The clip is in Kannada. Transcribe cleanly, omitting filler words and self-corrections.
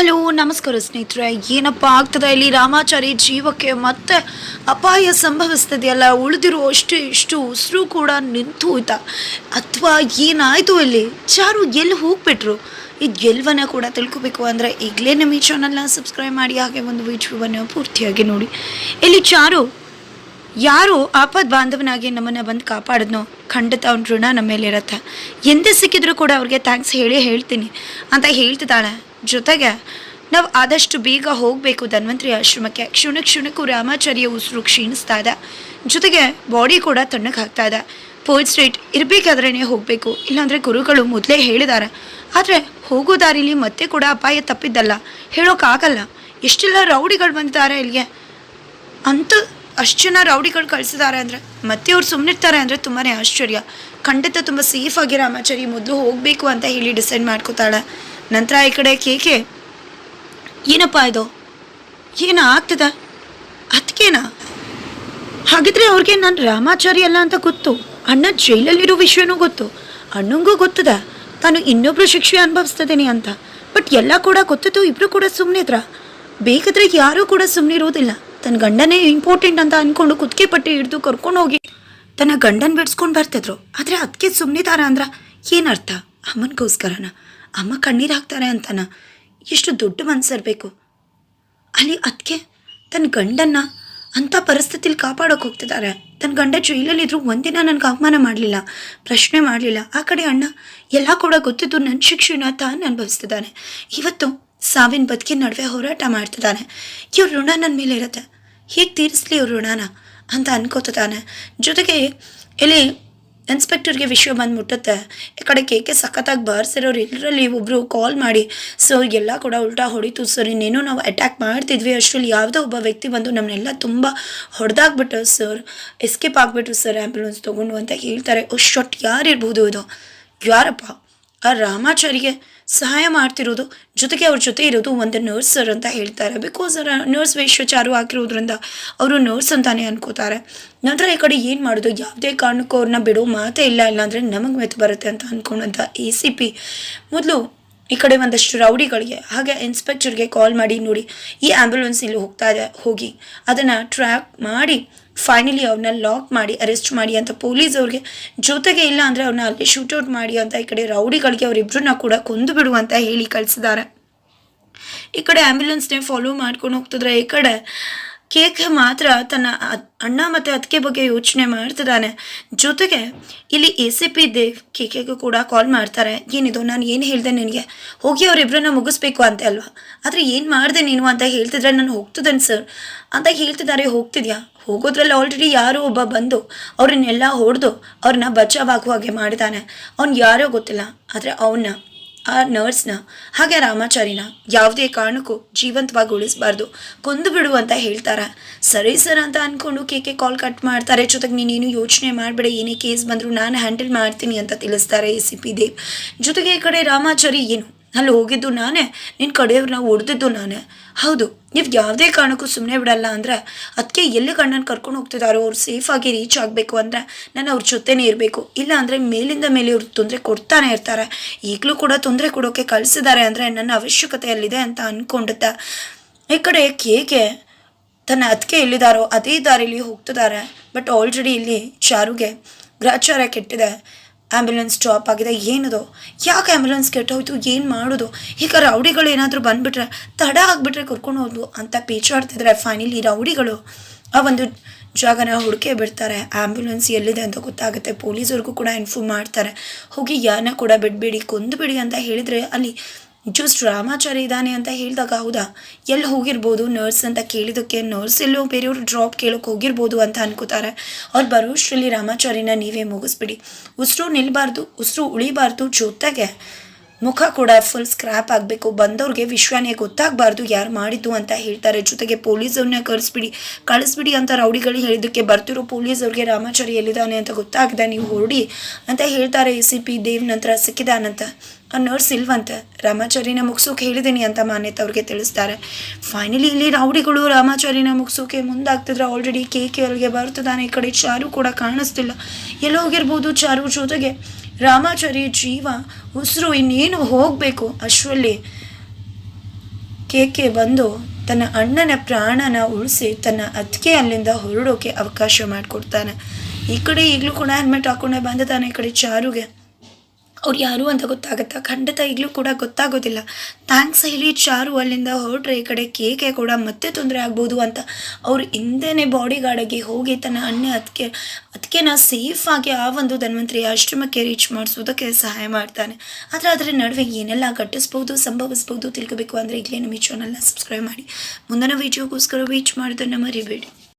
ಹಲೋ ನಮಸ್ಕಾರ ಸ್ನೇಹಿತರೆ. ಏನಪ್ಪ ಆಗ್ತದೆ ಇಲ್ಲಿ? ರಾಮಾಚಾರಿ ಜೀವಕ್ಕೆ ಮತ್ತೆ ಅಪಾಯ ಸಂಭವಿಸ್ತದೆಯಲ್ಲ, ಉಳಿದಿರೋ ಅಷ್ಟು ಇಷ್ಟು ಉಸಿರು ಕೂಡ ನಿಂತು ಹೋಯ್ತಾ ಅಥವಾ ಏನಾಯಿತು ಇಲ್ಲಿ? ಚಾರು ಎಲ್ಲಿ ಹೋಗ್ಬಿಟ್ರು? ಈ ಗೆಲ್ವನ್ನ ಕೂಡ ತಿಳ್ಕೊಬೇಕು ಅಂದರೆ ಈಗಲೇ ನಮ್ಮ ಈ ಚಾನಲ್ನ ಸಬ್ಸ್ಕ್ರೈಬ್ ಮಾಡಿ, ಹಾಗೆ ಒಂದು ವಿಡಿಯೋವನ್ನು ಪೂರ್ತಿಯಾಗಿ ನೋಡಿ. ಇಲ್ಲಿ ಚಾರು ಯಾರು ಆಪದ್ ಬಾಂಧವನಾಗಿ ನಮ್ಮನ್ನು ಬಂದು ಕಾಪಾಡಿದ್ನೋ ಖಂಡಿತ ಅವ್ನ ಋಣ ನಮ್ಮ ಮೇಲೆ ಇರುತ್ತೆ. ಎಂದೇ ಸಿಕ್ಕಿದ್ರು ಕೂಡ ಅವ್ರಿಗೆ ಥ್ಯಾಂಕ್ಸ್ ಹೇಳ್ತೀನಿ ಅಂತ ಹೇಳ್ತಿದ್ದಾಳೆ. ಜೊತೆಗೆ ನಾವು ಆದಷ್ಟು ಬೇಗ ಹೋಗಬೇಕು ಧನ್ವಂತರಿ ಆಶ್ರಮಕ್ಕೆ. ಕ್ಷಣಕ್ಕೂ ರಾಮಾಚಾರ್ಯ ಉಸಿರು ಕ್ಷೀಣಿಸ್ತಾ ಇದೆ, ಜೊತೆಗೆ ಬಾಡಿ ಕೂಡ ತಣ್ಣಗೆ ಆಗ್ತಾ ಇದೆ. ಪೋರ್ಟ್ ಸ್ಟ್ರೀಟ್ ಇರಬೇಕಾದ್ರೇ ಹೋಗಬೇಕು, ಇಲ್ಲಾಂದರೆ ಗುರುಗಳು ಮೊದಲೇ ಹೇಳಿದ್ದಾರೆ. ಆದರೆ ಹೋಗೋ ದಾರಿಲಿ ಮತ್ತೆ ಕೂಡ ಅಪಾಯ ತಪ್ಪಿದ್ದಲ್ಲ, ಹೇಳೋಕ್ಕಾಗಲ್ಲ. ಎಷ್ಟೆಲ್ಲ ರೌಡಿಗಳು ಬಂದಿದ್ದಾರೆ ಇಲ್ಲಿಗೆ ಅಂತ, ಅಷ್ಟು ಜನ ರೌಡಿಗಳು ಕಳಿಸಿದ್ದಾರೆ ಅಂದರೆ ಮತ್ತೆ ಅವ್ರು ಸುಮ್ಮನಿರ್ತಾರೆ ಅಂದರೆ ತುಂಬಾ ಆಶ್ಚರ್ಯ. ಖಂಡಿತ ತುಂಬ ಸೇಫಾಗಿ ರಾಮಾಚಾರಿ ಮೊದಲು ಹೋಗಬೇಕು ಅಂತ ಹೇಳಿ ಡಿಸೈಡ್ ಮಾಡ್ಕೋತಾಳೆ. ನಂತರ ಈ ಕಡೆ ಕೇಕೆ, ಏನಪ್ಪ ಇದು, ಏನಾಗ್ತದ? ಅದಕ್ಕೇನಾ? ಹಾಗಿದ್ರೆ ಅವ್ರಿಗೆ ನಾನು ರಾಮಾಚಾರಿ ಅಲ್ಲ ಅಂತ ಗೊತ್ತು, ಅಣ್ಣ ಜೈಲಲ್ಲಿರೋ ವಿಷಯನೂ ಗೊತ್ತು, ಅಣ್ಣಂಗೂ ಗೊತ್ತದ ತಾನು ಇನ್ನೊಬ್ರು ಶಿಕ್ಷೆ ಅನುಭವಿಸ್ತದೇನೆ ಅಂತ. ಬಟ್ ಎಲ್ಲ ಕೂಡ ಗೊತ್ತಿತ್ತು, ಇಬ್ಬರು ಕೂಡ ಸುಮ್ಮನಿದ್ರ. ಬೇಕಾದ್ರೆ ಯಾರೂ ಕೂಡ ಸುಮ್ಮನೆ ಇರೋದಿಲ್ಲ. ತನ್ನ ಗಂಡನೇ ಇಂಪಾರ್ಟೆಂಟ್ ಅಂತ ಅಂದ್ಕೊಂಡು ಕುತ್ತಿಗೆ ಪಟ್ಟಿ ಹಿಡಿದು ಕರ್ಕೊಂಡು ಹೋಗಿ ತನ್ನ ಗಂಡನ ಬಿಡಿಸ್ಕೊಂಡು ಬರ್ತಿದ್ರು. ಆದರೆ ಅದಕ್ಕೆ ಸುಮ್ಮನಿದಾರ ಅಂದ್ರೆ ಏನರ್ಥ? ಅಮ್ಮನಿಗೋಸ್ಕರನ? ಅಮ್ಮ ಕಣ್ಣೀರು ಹಾಕ್ತಾರೆ ಅಂತನ? ಎಷ್ಟು ದೊಡ್ಡ ಮನಸ್ಸಿರಬೇಕು ಅಲ್ಲಿ. ಅದಕ್ಕೆ ತನ್ನ ಗಂಡನ್ನ ಅಂಥ ಪರಿಸ್ಥಿತಿಲಿ ಕಾಪಾಡೋಕೆ ಹೋಗ್ತಿದ್ದಾರೆ. ತನ್ನ ಗಂಡ ಜೈಲಲ್ಲಿದ್ರು ಒಂದಿನ ನನಗೆ ಅವಮಾನ ಮಾಡಲಿಲ್ಲ, ಪ್ರಶ್ನೆ ಮಾಡಲಿಲ್ಲ. ಆ ಕಡೆ ಅಣ್ಣ ಎಲ್ಲ ಕೂಡ ಗೊತ್ತಿದ್ದು ನನ್ನ ಶಿಕ್ಷೆನ ತಾನು ಅನುಭವಿಸ್ತಿದ್ದಾನೆ. ಇವತ್ತು ಸಾವಿನ ಬದುಕಿನ ನಡುವೆ ಹೋರಾಟ ಮಾಡ್ತಿದ್ದಾನೆ. ಇವ್ರ ಋಣ ನನ್ನ ಮೇಲೆ ಇರುತ್ತೆ, ಹೇಗೆ ತೀರಿಸ್ಲಿ ಇವ್ರ ಋಣನ ಅಂತ ಅನ್ಕೋತಿದ್ದಾನೆ. ಜೊತೆಗೆ ಇಲ್ಲಿ ಇನ್ಸ್ಪೆಕ್ಟರ್ಗೆ ವಿಷಯ ಬಂದು ಮುಟ್ಟುತ್ತೆ. ಈ ಕಡೆ ಕೇಕೆ ಸಖತ್ತಾಗಿ ಬಾರಿಸಿರೋರು ಎಲ್ಲರಲ್ಲಿ ಒಬ್ಬರು ಕಾಲ್ ಮಾಡಿ, ಸರ್ ಎಲ್ಲ ಕೂಡ ಉಲ್ಟಾ ಹೊಡಿತು ಸರ್, ಇನ್ನೇನೋ ನಾವು ಅಟ್ಯಾಕ್ ಮಾಡ್ತಿದ್ವಿ, ಅಷ್ಟರಲ್ಲಿ ಯಾವುದೋ ಒಬ್ಬ ವ್ಯಕ್ತಿ ಬಂದು ನಮ್ಮನ್ನೆಲ್ಲ ತುಂಬ ಹೊಡೆದಾಗ್ಬಿಟ್ಟು ಸರ್, ಎಸ್ಕೇಪ್ ಆಗಿಬಿಟ್ರು ಸರ್ ಆ್ಯಂಬುಲೆನ್ಸ್ ತೊಗೊಂಡು ಅಂತ ಹೇಳ್ತಾರೆ. ಅಷ್ಟೊಟ್ಟು ಯಾರಿರ್ಬೋದು ಇದು? ಯಾರಪ್ಪ? ಆ ರಾಮಾಚಾರಿಗೆ ಸಹಾಯ ಮಾಡ್ತಿರೋದು, ಜೊತೆಗೆ ಅವ್ರ ಜೊತೆ ಇರೋದು ಒಂದು ನರ್ಸ್ ಸರ್ ಅಂತ ಹೇಳ್ತಾರೆ. ಬಿಕಾಸ್ ನರ್ಸ್ ವೇಷ ಚಾರು ಹಾಕಿರೋದ್ರಿಂದ ಅವರು ನರ್ಸ್ ಅಂತಾನೆ ಅನ್ಕೋತಾರೆ. ನಂತರ ಈ ಕಡೆ ಏನು ಮಾಡೋದು? ಯಾವುದೇ ಕಾರಣಕ್ಕೂ ಅವ್ರನ್ನ ಬಿಡೋ ಮಾತೇ ಇಲ್ಲ, ಇಲ್ಲಾಂದರೆ ನಮಗೆ ಮೆತ್ತು ಬರುತ್ತೆ ಅಂತ ಅಂದ್ಕೊಂಡಂಥ ACP ಮೊದಲು ಈ ಕಡೆ ಒಂದಷ್ಟು ರೌಡಿಗಳಿಗೆ ಹಾಗೆ ಇನ್ಸ್ಪೆಕ್ಟರ್ಗೆ ಕಾಲ್ ಮಾಡಿ, ನೋಡಿ ಈ ಆ್ಯಂಬುಲೆನ್ಸ್ ಇಲ್ಲಿ ಹೋಗ್ತಾ ಇದೆ, ಹೋಗಿ ಅದನ್ನು ಟ್ರ್ಯಾಕ್ ಮಾಡಿ ಫೈನಲಿ ಅವ್ರನ್ನ ಲಾಕ್ ಮಾಡಿ ಅರೆಸ್ಟ್ ಮಾಡಿ ಅಂತ ಪೊಲೀಸ್ ಅವ್ರಿಗೆ, ಜೊತೆಗೆ ಇಲ್ಲ ಅಂದರೆ ಅವ್ರನ್ನ ಅಲ್ಲಿ ಶೂಟೌಟ್ ಮಾಡಿ ಅಂತ ಈ ಕಡೆ ರೌಡಿಗಳಿಗೆ ಅವರಿಬ್ಬರನ್ನ ಕೂಡ ಕೊಂದು ಬಿಡು ಅಂತ ಹೇಳಿ ಕಳಿಸಿದ್ದಾರೆ. ಈ ಕಡೆ ಆ್ಯಂಬುಲೆನ್ಸ್ನೇ ಫಾಲೋ ಮಾಡ್ಕೊಂಡು ಹೋಗ್ತಿದ್ರೆ ಈ ಕಡೆ ಕೇಕ್ ಮಾತ್ರ ತನ್ನ ಅಣ್ಣ ಮತ್ತು ಅದಕ್ಕೆ ಬಗ್ಗೆ ಯೋಚನೆ ಮಾಡ್ತಿದ್ದಾನೆ. ಜೊತೆಗೆ ಇಲ್ಲಿ ACP ದೇವ್ ಕೇಕೆಗೂ ಕೂಡ ಕಾಲ್ ಮಾಡ್ತಾರೆ. ಏನಿದು, ನಾನು ಏನು ಹೇಳಿದೆ ನಿನಗೆ? ಹೋಗಿ ಅವರಿಬ್ಬರನ್ನ ಮುಗಿಸ್ಬೇಕು ಅಂತ ಅಲ್ವಾ? ಆದರೆ ಏನು ಮಾಡಿದೆ ನೀನು ಅಂತ ಹೇಳ್ತಿದ್ರೆ ನಾನು ಹೋಗ್ತಿದ್ದೇನೆ ಸರ್ ಅಂತ ಹೇಳ್ತಿದ್ದಾರೆ. ಹೋಗ್ತಿದ್ಯಾ? ಹೋಗೋದ್ರಲ್ಲಿ ಆಲ್ರೆಡಿ ಯಾರೋ ಒಬ್ಬ ಬಂದು ಅವ್ರನ್ನೆಲ್ಲ ಹೊಡೆದು ಅವ್ರನ್ನ ಬಚಾವಾಗುವ ಹಾಗೆ ಮಾಡಿದ್ದಾನೆ. ಅವ್ನು ಯಾರೋ ಗೊತ್ತಿಲ್ಲ, ಆದರೆ ಅವನ್ನ ಆ ನರ್ಸ್ನ ಹಾಗೆ ರಾಮಾಚಾರಿನ ಯಾವುದೇ ಕಾರಣಕ್ಕೂ ಜೀವಂತವಾಗಿ ಉಳಿಸಬಾರ್ದು, ಕೊಂದು ಬಿಡು ಅಂತ ಹೇಳ್ತಾರೆ. ಸರಿ ಸರ್ ಅಂತ ಅಂದ್ಕೊಂಡು ಕೇಕೆ ಕಾಲ್ ಕಟ್ ಮಾಡ್ತಾರೆ. ಜೊತೆಗೆ ನೀನೇನು ಯೋಚನೆ ಮಾಡಬೇಡ, ಏನೇ ಕೇಸ್ ಬಂದರೂ ನಾನು ಹ್ಯಾಂಡಲ್ ಮಾಡ್ತೀನಿ ಅಂತ ತಿಳಿಸ್ತಾರೆ ACP ದೇವ್. ಜೊತೆಗೆ ಈ ಕಡೆ ರಾಮಾಚಾರಿ, ಏನು ಅಲ್ಲಿ ಹೋಗಿದ್ದು ನಾನೇ, ನಿನ್ನ ಕಡೆಯವ್ರನ್ನ ಹೊಡೆದಿದ್ದು ನಾನೇ. ಹೌದು, ನೀವು ಯಾವುದೇ ಕಾರಣಕ್ಕೂ ಸುಮ್ಮನೆ ಬಿಡಲ್ಲ ಅಂದರೆ ಅದಕ್ಕೆ ಎಲ್ಲಿ ಕಣ್ಣನ್ನು ಕರ್ಕೊಂಡು ಹೋಗ್ತಿದ್ದಾರೋ ಅವ್ರು ಸೇಫಾಗಿ ರೀಚ್ ಆಗಬೇಕು ಅಂದರೆ ನಾನು ಅವ್ರ ಜೊತೆನೇ ಇರಬೇಕು, ಇಲ್ಲ ಅಂದರೆ ಮೇಲಿಂದ ಮೇಲೆ ಅವ್ರು ತೊಂದರೆ ಕೊಡ್ತಾನೆ ಇರ್ತಾರೆ. ಈಗಲೂ ಕೂಡ ತೊಂದರೆ ಕೊಡೋಕ್ಕೆ ಕಳಿಸಿದ್ದಾರೆ ಅಂದರೆ ನನ್ನ ಅವಶ್ಯಕತೆಯಲ್ಲಿದೆ ಅಂತ ಅಂದ್ಕೊಂಡಿದ್ದೆ. ಈ ಕಡೆ ಕೇಕೆ ತನ್ನ ಅದಕ್ಕೆ ಎಲ್ಲಿದ್ದಾರೋ ಅದೇ ದಾರಿಲಿ ಹೋಗ್ತಿದ್ದಾರೆ. ಬಟ್ ಆಲ್ರೆಡಿ ಇಲ್ಲಿ ಚಾರುಗೆ ಗ್ರಾಚಾರ ಕೆಟ್ಟಿದೆ. ಆ್ಯಂಬುಲೆನ್ಸ್ ಸ್ಟಾಪ್ ಆಗಿದೆ. ಏನದು? ಯಾಕೆ ಆ್ಯಂಬುಲೆನ್ಸ್ ಕೆಟ್ಟೋಯ್ತು? ಏನು ಮಾಡೋದು? ಈಗ ರೌಡಿಗಳು ಏನಾದರೂ ಬಂದುಬಿಟ್ರೆ, ತಡ ಆಗಿಬಿಟ್ರೆ ಕರ್ಕೊಂಡು ಹೋದ್ವು ಅಂತ ಪೇಚಾಡ್ತಿದ್ರೆ ಫೈನಲಿ ರೌಡಿಗಳು ಆ ಒಂದು ಜಾಗನ ಹುಡುಕೇ ಬಿಡ್ತಾರೆ. ಆ್ಯಂಬುಲೆನ್ಸ್ ಎಲ್ಲಿದೆ ಅಂತ ಗೊತ್ತಾಗುತ್ತೆ. ಪೊಲೀಸರಿಗೂ ಕೂಡ ಇನ್ಫಾರ್ಮ್ ಮಾಡ್ತಾರೆ, ಹೋಗಿ ಯಾರನ್ನ ಕೂಡ ಬಿಡಬೇಡಿ, ಕೊಂದು ಬಿಡಿ ಅಂತ ಹೇಳಿದರೆ ಅಲ್ಲಿ ಜಸ್ಟ್ ರಾಮಾಚಾರಿ ಇದ್ದಾನೆ ಅಂತ ಹೇಳಿದಾಗ, ಹೌದಾ ಎಲ್ಲಿ ಹೋಗಿರ್ಬೋದು ನರ್ಸ್ ಅಂತ ಕೇಳಿದಕ್ಕೆ, ನರ್ಸ್ ಎಲ್ಲೋ ಬೇರೆಯವರು ಡ್ರಾಪ್ ಕೇಳೋಕೆ ಹೋಗಿರ್ಬೋದು ಅಂತ ಅನ್ಕೋತಾರೆ. ಅವ್ರು ಬರೋಷ್ಟರಲ್ಲಿ ರಾಮಾಚಾರಿನ ನೀವೇ ಮುಗಿಸ್ಬಿಡಿ, ಉಸಿರು ನಿಲ್ಲಬಾರ್ದು, ಉಸಿರು ಉಳಿಬಾರ್ದು, ಜೊತೆಗೆ ಮುಖ ಕೂಡ ಫುಲ್ ಸ್ಕ್ರ್ಯಾಪ್ ಆಗಬೇಕು, ಬಂದವ್ರಿಗೆ ವಿಶ್ವನೇ ಗೊತ್ತಾಗಬಾರ್ದು ಯಾರು ಮಾಡಿದ್ದು ಅಂತ ಹೇಳ್ತಾರೆ. ಜೊತೆಗೆ ಪೊಲೀಸವ್ರನ್ನ ಕಳಿಸ್ಬಿಡಿ ಅಂತ ರೌಡಿಗಳು ಹೇಳಿದ್ದಕ್ಕೆ ಬರ್ತಿರೋ ಪೊಲೀಸವ್ರಿಗೆ ರಾಮಾಚಾರಿ ಎಲ್ಲಿದ್ದಾನೆ ಅಂತ ಗೊತ್ತಾಗಿದೆ, ನೀವು ಹೊರಡಿ ಅಂತ ಹೇಳ್ತಾರೆ ACP ದೇವ್. ನಂತರ ಸಿಕ್ಕಿದಾನಂತ ಆ ನರ್ಸ್ ಇಲ್ವಂತೆ, ರಾಮಾಚಾರಿನ ಮುಗಿಸೋಕೆ ಹೇಳಿದ್ದೀನಿ ಅಂತ ಮಾನ್ಯತೆ ಅವ್ರಿಗೆ ತಿಳಿಸ್ತಾರೆ. ಫೈನಲಿ ಇಲ್ಲಿ ರೌಡಿಗಳು ರಾಮಾಚಾರಿನ ಮುಗಿಸೋಕೆ ಮುಂದಾಗ್ತಿದ್ರೆ ಆಲ್ರೆಡಿ ಕೇಕೆ ಅಲ್ಲಿಗೆ ಬರ್ತಿದ್ದಾನೆ. ಈ ಕಡೆ ಚಾರು ಕೂಡ ಕಾಣಿಸ್ತಿಲ್ಲ, ಎಲ್ಲೋ ಹೋಗಿರ್ಬೋದು ಚಾರು. ಜೊತೆಗೆ ರಾಮಾಚಾರಿ ಜೀವ ಉಸಿರು ಇನ್ನೇನು ಹೋಗಬೇಕು ಅಷ್ಟರಲ್ಲಿ ಕೇಕೆ ಬಂದು ತನ್ನ ಅಣ್ಣನ ಪ್ರಾಣನ ಉಳಿಸಿ ತನ್ನ ಅತ್ತಿಗೆ ಅಲ್ಲಿಂದ ಹೊರಡೋಕೆ ಅವಕಾಶ ಮಾಡಿಕೊಡ್ತಾನೆ. ಈ ಕಡೆ ಈಗಲೂ ಕೂಡ ಹೆಲ್ಮೆಟ್ ಹಾಕೊಂಡೆ ಬಂದಿದ್ದಾನೆ. ಈ ಕಡೆ ಚಾರುಗೆ ಅವ್ರು ಯಾರು ಅಂತ ಗೊತ್ತಾಗುತ್ತಾ? ಖಂಡಿತ ಈಗಲೂ ಕೂಡ ಗೊತ್ತಾಗೋದಿಲ್ಲ. ಥ್ಯಾಂಕ್ಸ್ ಹೇಳಿ ಚಾರು ಅಲ್ಲಿಂದ ಹೊರಟ್ರೆ ಈ ಕಡೆ ಕೇಕೆ ಕೂಡ ಮತ್ತೆ ತೊಂದರೆ ಆಗ್ಬೋದು ಅಂತ ಅವ್ರು ಹಿಂದೆನೇ ಬಾಡಿ ಗಾರ್ಡಾಗಿ ಹೋಗಿ ತನ್ನ ಅದಕ್ಕೆನ ಸೇಫಾಗಿ ಆ ಒಂದು ಧನ್ವಂತರಿ ಆಶ್ರಮಕ್ಕೆ ರೀಚ್ ಮಾಡಿಸೋದಕ್ಕೆ ಸಹಾಯ ಮಾಡ್ತಾನೆ. ಆದರೆ ಅದರ ನಡುವೆ ಏನೆಲ್ಲ ಘಟಿಸ್ಬೋದು, ಸಂಭವಿಸ್ಬೋದು ತಿಳ್ಕೋಬೇಕು ಅಂದರೆ ಈಗಲೇ ನಮ್ಮ ಈ ಚಾನಲ್ನ ಸಬ್ಸ್ಕ್ರೈಬ್ ಮಾಡಿ. ಮುಂದಿನ ವಿಡಿಯೋಗೋಸ್ಕರ ವೇಟ್ ಮಾಡೋದನ್ನು ಮರಿಬೇಡಿ.